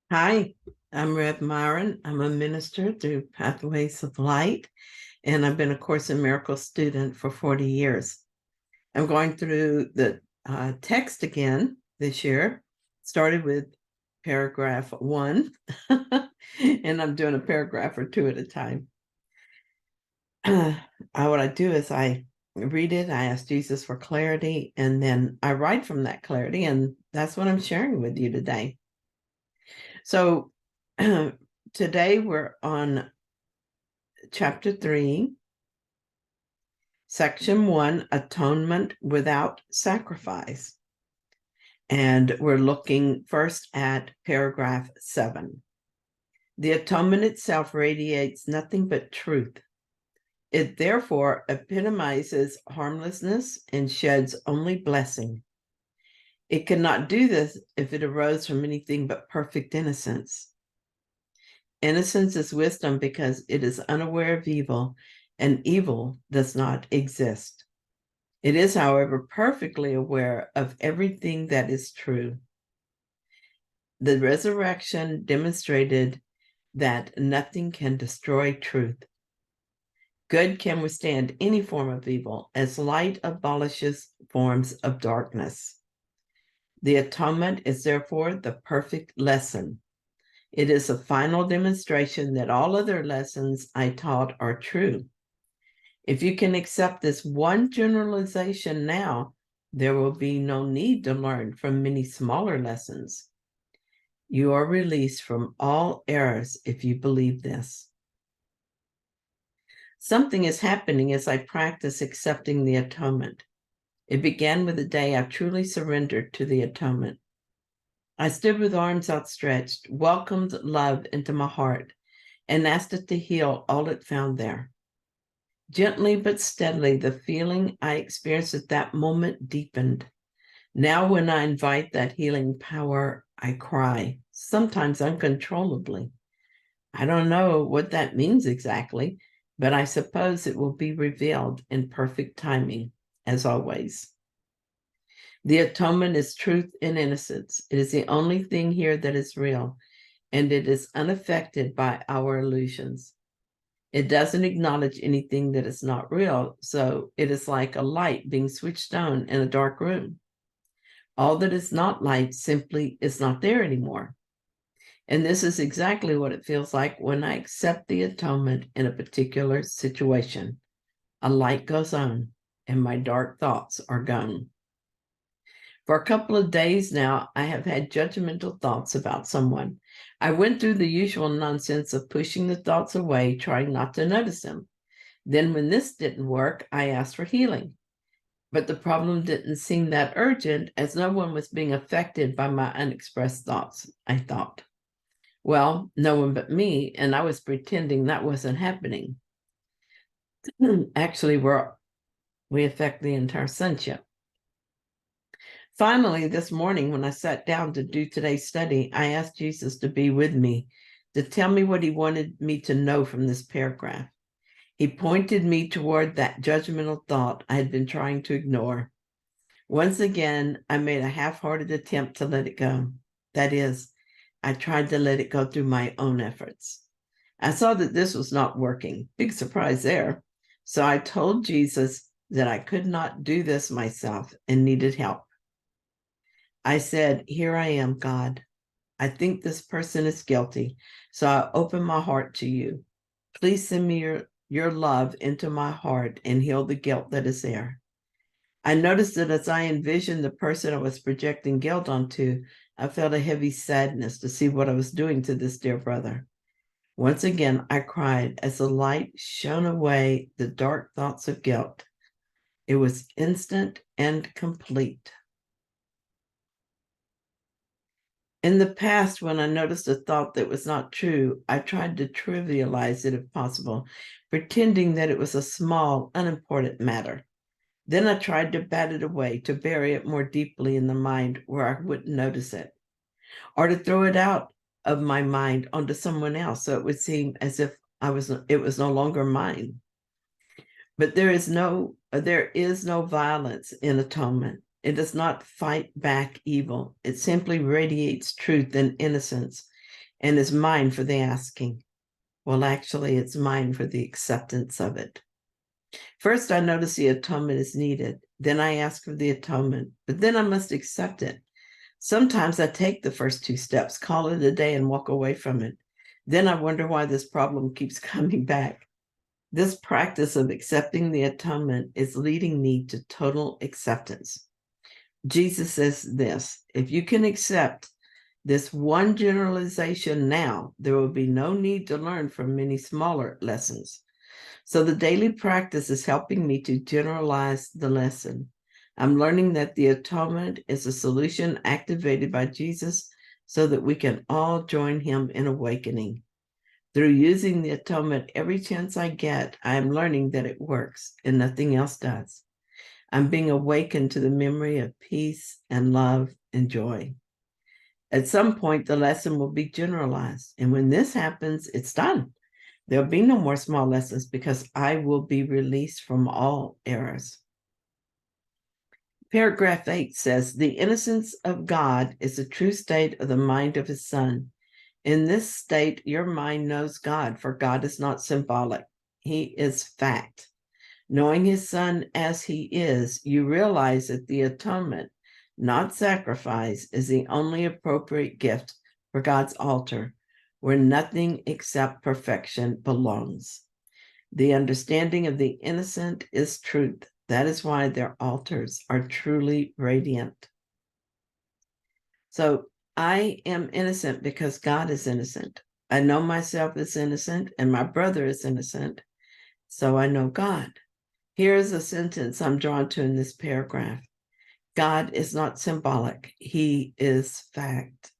Hi, I'm Rev Myron. I'm a minister through Pathways of Light, and I've been a Course in Miracles student for 40 years. I'm going through the text again this year. Started with paragraph 1, and I'm doing a paragraph or 2 at a time. What I do is I read it, I ask Jesus for clarity, and then I write from that clarity, and that's what I'm sharing with you today. So today we're on chapter 3, section 1, atonement without sacrifice. And we're looking first at paragraph 7. The atonement itself radiates nothing but truth. It therefore epitomizes harmlessness and sheds only blessing. It cannot do this if it arose from anything but perfect innocence. Innocence is wisdom because it is unaware of evil, and evil does not exist. It is, however, perfectly aware of everything that is true. The resurrection demonstrated that nothing can destroy truth. Good can withstand any form of evil, as light abolishes forms of darkness. The atonement is therefore the perfect lesson. It is a final demonstration that all other lessons I taught are true. If you can accept this one generalization now, there will be no need to learn from many smaller lessons. You are released from all errors if you believe this. Something is happening as I practice accepting the atonement. It began with the day I truly surrendered to the atonement. I stood with arms outstretched, welcomed love into my heart, and asked it to heal all it found there. Gently but steadily, the feeling I experienced at that moment deepened. Now, when I invite that healing power, I cry, sometimes uncontrollably. I don't know what that means exactly, but I suppose it will be revealed in perfect timing, as always. The atonement is truth and innocence. It is the only thing here that is real, and it is unaffected by our illusions. It doesn't acknowledge anything that is not real, so it is like a light being switched on in a dark room. All that is not light simply is not there anymore. And this is exactly what it feels like when I accept the atonement in a particular situation. A light goes on, and my dark thoughts are gone. For a couple of days now, I have had judgmental thoughts about someone. I went through the usual nonsense of pushing the thoughts away, trying not to notice them. Then when this didn't work, I asked for healing. But the problem didn't seem that urgent, as no one was being affected by my unexpressed thoughts, I thought. Well, no one but me, and I was pretending that wasn't happening. Actually, we affect the entire sonship. Finally, this morning, when I sat down to do today's study, I asked Jesus to be with me, to tell me what he wanted me to know from this paragraph. He pointed me toward that judgmental thought I had been trying to ignore. Once again, I made a half-hearted attempt to let it go. That is, I tried to let it go through my own efforts. I saw that this was not working. Big surprise there. So I told Jesus that I could not do this myself and needed help. I said, "Here I am, God. I think this person is guilty, so I open my heart to you. Please send me your love into my heart and heal the guilt that is there." I noticed that as I envisioned the person I was projecting guilt onto, I felt a heavy sadness to see what I was doing to this dear brother. Once again, I cried as the light shone away the dark thoughts of guilt. It was instant and complete. In the past, when I noticed a thought that was not true, I tried to trivialize it if possible, pretending that it was a small, unimportant matter. Then I tried to bat it away, to bury it more deeply in the mind where I wouldn't notice it, or to throw it out of my mind onto someone else so it would seem as if it was no longer mine. But there is no violence in atonement. It does not fight back evil. It simply radiates truth and innocence. and is mine for the asking. Well, actually, it's mine for the acceptance of it. First, I notice the atonement is needed. Then I ask for the atonement, but then I must accept it. Sometimes I take the first two steps, call it a day, and walk away from it. Then I wonder why this problem keeps coming back. This practice of accepting the atonement is leading me to total acceptance. Jesus says this: if you can accept this one generalization now, there will be no need to learn from many smaller lessons. So the daily practice is helping me to generalize the lesson. I'm learning that the atonement is a solution activated by Jesus so that we can all join him in awakening. Through using the atonement every chance I get, I am learning that it works and nothing else does. I'm being awakened to the memory of peace and love and joy. At some point, the lesson will be generalized. And when this happens, it's done. There'll be no more small lessons because I will be released from all errors. Paragraph 8 says, the innocence of God is the true state of the mind of his Son. In this state, your mind knows God, for God is not symbolic. He is fact. Knowing his Son as he is, you realize that the atonement, not sacrifice, is the only appropriate gift for God's altar, where nothing except perfection belongs. The understanding of the innocent is truth. That is why their altars are truly radiant. So I am innocent because God is innocent. I know myself as innocent and my brother is innocent, so I know God. Here's a sentence I'm drawn to in this paragraph. God is not symbolic. He is fact.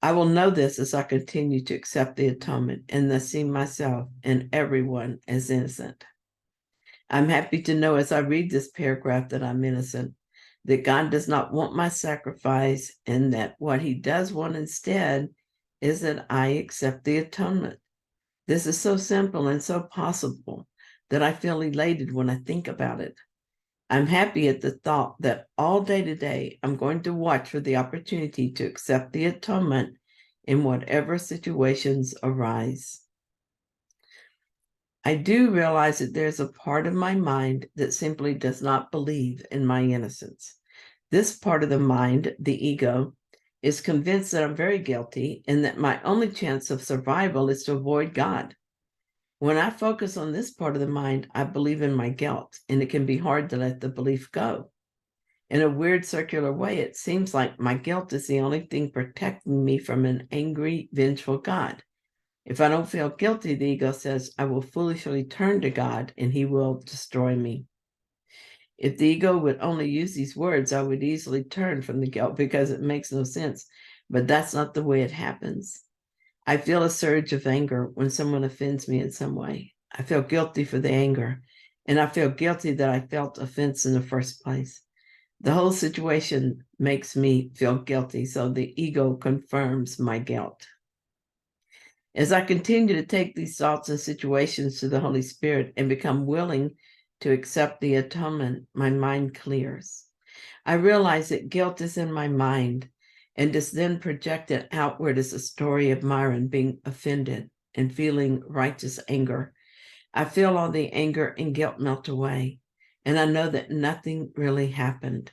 I will know this as I continue to accept the atonement and thus see myself and everyone as innocent. I'm happy to know as I read this paragraph that I'm innocent, that God does not want my sacrifice, and that what he does want instead is that I accept the atonement. This is so simple and so possible that I feel elated when I think about it. I'm happy at the thought that all day today, I'm going to watch for the opportunity to accept the atonement in whatever situations arise. I do realize that there's a part of my mind that simply does not believe in my innocence. This part of the mind, the ego, is convinced that I'm very guilty and that my only chance of survival is to avoid God. When I focus on this part of the mind, I believe in my guilt, and it can be hard to let the belief go. In a weird circular way, it seems like my guilt is the only thing protecting me from an angry, vengeful God. If I don't feel guilty, the ego says, I will foolishly turn to God and he will destroy me. If the ego would only use these words, I would easily turn from the guilt because it makes no sense. But that's not the way it happens. I feel a surge of anger when someone offends me in some way. I feel guilty for the anger, and I feel guilty that I felt offense in the first place. The whole situation makes me feel guilty, so the ego confirms my guilt. As I continue to take these thoughts and situations to the Holy Spirit and become willing to accept the atonement, my mind clears. I realize that guilt is in my mind and is then projected outward as a story of Myron being offended and feeling righteous anger. I feel all the anger and guilt melt away, and I know that nothing really happened.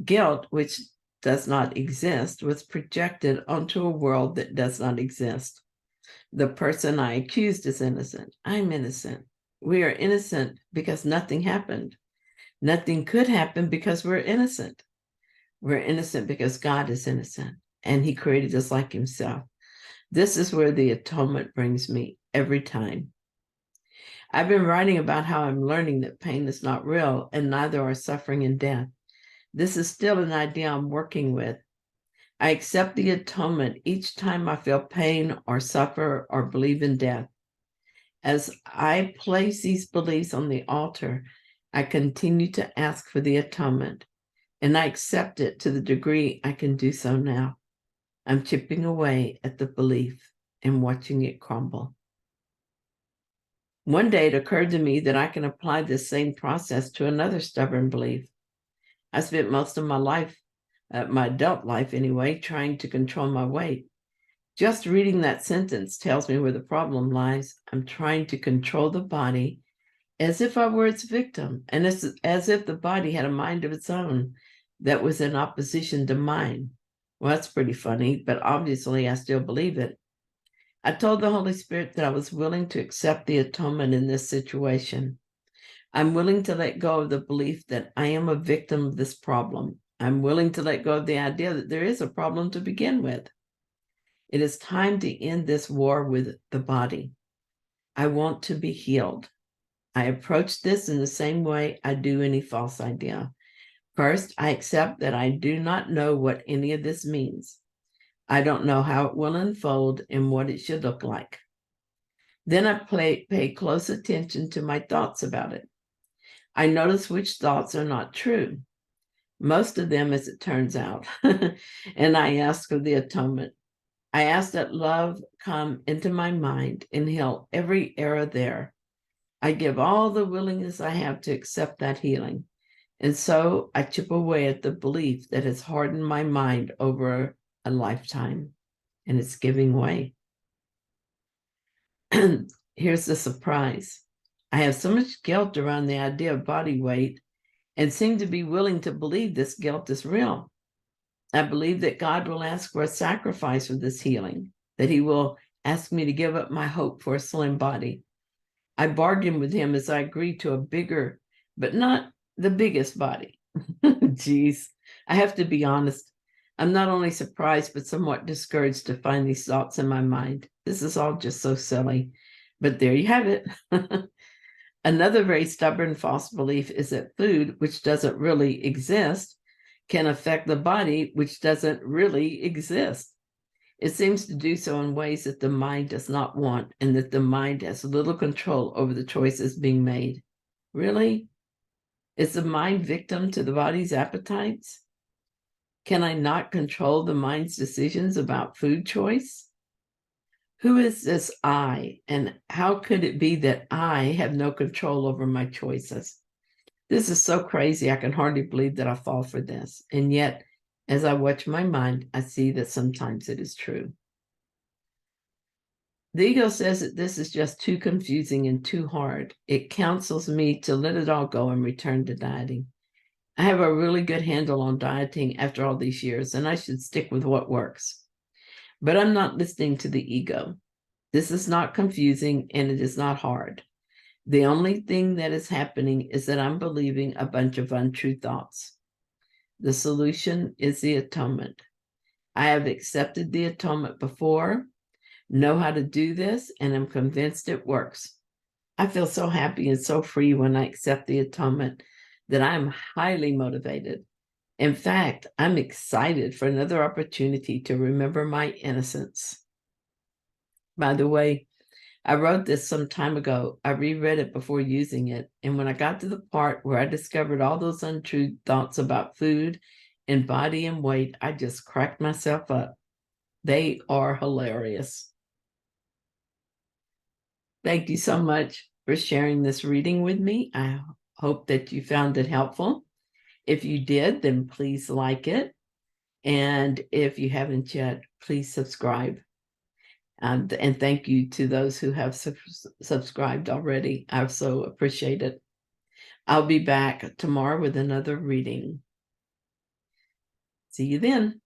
Guilt, which does not exist, was projected onto a world that does not exist. The person I accused is innocent. I'm innocent. We are innocent because nothing happened. Nothing could happen because we're innocent. We're innocent because God is innocent, and he created us like himself. This is where the atonement brings me every time. I've been writing about how I'm learning that pain is not real, and neither are suffering and death. This is still an idea I'm working with. I accept the atonement each time I feel pain or suffer or believe in death. As I place these beliefs on the altar, I continue to ask for the atonement, and I accept it to the degree I can do so now. I'm chipping away at the belief and watching it crumble. One day it occurred to me that I can apply this same process to another stubborn belief. I spent most of my life, my adult life anyway, trying to control my weight. Just reading that sentence tells me where the problem lies. I'm trying to control the body as if I were its victim, and it's as if the body had a mind of its own that was in opposition to mine. Well, that's pretty funny, but obviously I still believe it. I told the Holy Spirit that I was willing to accept the atonement in this situation. I'm willing to let go of the belief that I am a victim of this problem. I'm willing to let go of the idea that there is a problem to begin with. It is time to end this war with the body. I want to be healed. I approach this in the same way I do any false idea. First, I accept that I do not know what any of this means. I don't know how it will unfold and what it should look like. Then I pay close attention to my thoughts about it. I notice which thoughts are not true. Most of them, as it turns out. And I ask of the atonement. I ask that love come into my mind and heal every error there. I give all the willingness I have to accept that healing. And so I chip away at the belief that has hardened my mind over a lifetime, and it's giving way. Here's the surprise. I have so much guilt around the idea of body weight and seem to be willing to believe this guilt is real. I believe that God will ask for a sacrifice for this healing, that he will ask me to give up my hope for a slim body. I bargained with him as I agreed to a bigger, but not the biggest body. Geez, I have to be honest. I'm not only surprised, but somewhat discouraged to find these thoughts in my mind. This is all just so silly, but there you have it. Another very stubborn false belief is that food, which doesn't really exist, can affect the body, which doesn't really exist. It seems to do so in ways that the mind does not want, and that the mind has little control over the choices being made. Really? Is the mind victim to the body's appetites? Can I not control the mind's decisions about food choice? Who is this I, and how could it be that I have no control over my choices? This is so crazy, I can hardly believe that I fall for this. And yet, as I watch my mind, I see that sometimes it is true. The ego says that this is just too confusing and too hard. It counsels me to let it all go and return to dieting. I have a really good handle on dieting after all these years, and I should stick with what works. But I'm not listening to the ego. This is not confusing, and it is not hard. The only thing that is happening is that I'm believing a bunch of untrue thoughts. The solution is the atonement. I have accepted the atonement before, know how to do this, and am convinced it works. I feel so happy and so free when I accept the atonement that I'm highly motivated. In fact, I'm excited for another opportunity to remember my innocence. By the way, I wrote this some time ago. I reread it before using it. And when I got to the part where I discovered all those untrue thoughts about food and body and weight, I just cracked myself up. They are hilarious. Thank you so much for sharing this reading with me. I hope that you found it helpful. If you did, then please like it. And if you haven't yet, please subscribe. And thank you to those who have subscribed already. I so appreciate it. I'll be back tomorrow with another reading. See you then.